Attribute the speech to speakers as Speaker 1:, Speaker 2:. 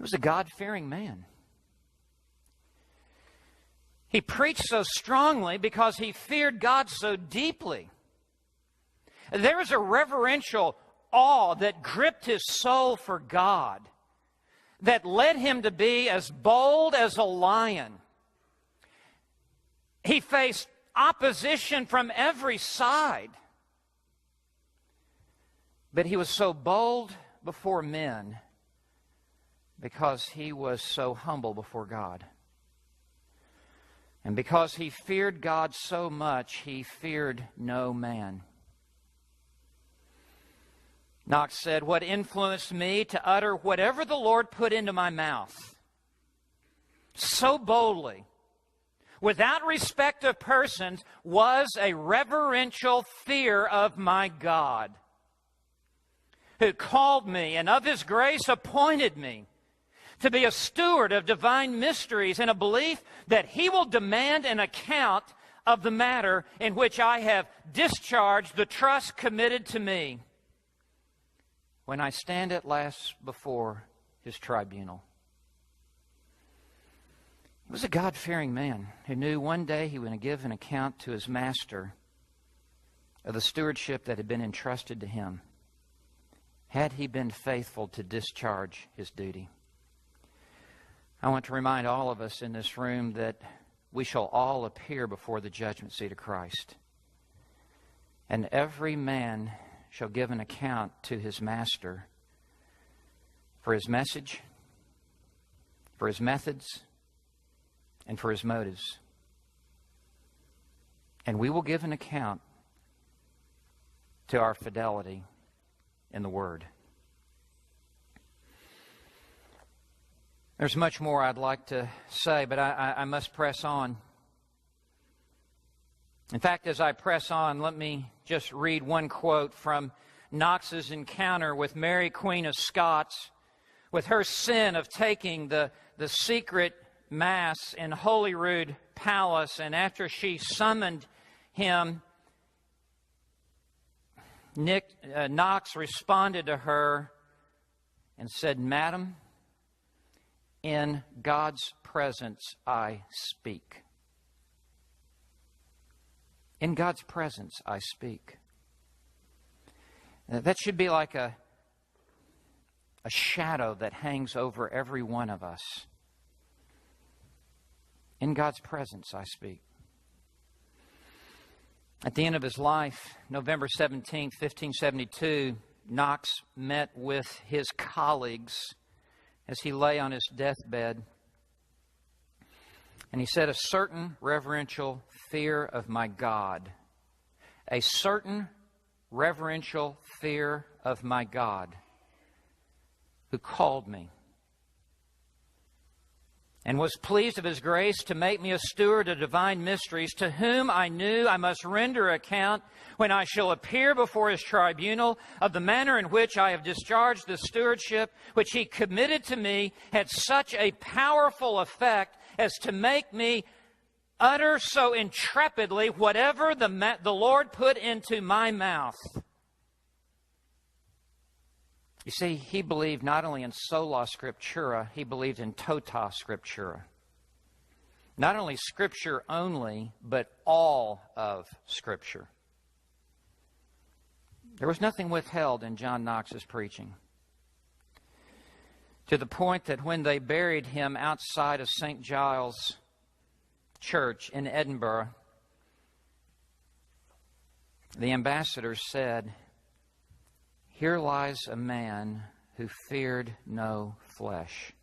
Speaker 1: was a God-fearing man. He preached so strongly because he feared God so deeply. There was a reverential awe that gripped his soul for God, that led him to be as bold as a lion. He faced opposition from every side, but he was so bold before men because he was so humble before God. And because he feared God so much, he feared no man. Knox said, "What influenced me to utter whatever the Lord put into my mouth, so boldly, without respect of persons, was a reverential fear of my God, who called me and of His grace appointed me to be a steward of divine mysteries, in a belief that He will demand an account of the matter in which I have discharged the trust committed to me when I stand at last before His tribunal." He was a God-fearing man who knew one day he would give an account to his master of the stewardship that had been entrusted to him, had he been faithful to discharge his duty. I want to remind all of us in this room that we shall all appear before the judgment seat of Christ, and every man shall give an account to his master for his message, for his methods, and for his motives. And we will give an account to our fidelity in the Word. There's much more I'd like to say, but I must press on. In fact, as I press on, let me just read one quote from Knox's encounter with Mary, Queen of Scots, with her sin of taking the secret Mass in Holyrood Palace, and after she summoned him, Knox responded to her and said, "Madam, in God's presence I speak. In God's presence I speak." That should be like a shadow that hangs over every one of us. In God's presence I speak. At the end of his life, November 17, 1572, Knox met with his colleagues as he lay on his deathbed. And he said, "A certain reverential fear of my God, a certain reverential fear of my God, who called me and was pleased of His grace to make me a steward of divine mysteries, to whom I knew I must render account when I shall appear before His tribunal of the manner in which I have discharged the stewardship which He committed to me, had such a powerful effect as to make me utter so intrepidly whatever the Lord put into my mouth." You see, he believed not only in sola scriptura, he believed in tota scriptura. Not only Scripture only, but all of Scripture. There was nothing withheld in John Knox's preaching, to the point that when they buried him outside of St. Giles Church in Edinburgh, the ambassadors said, "Here lies a man who feared no flesh."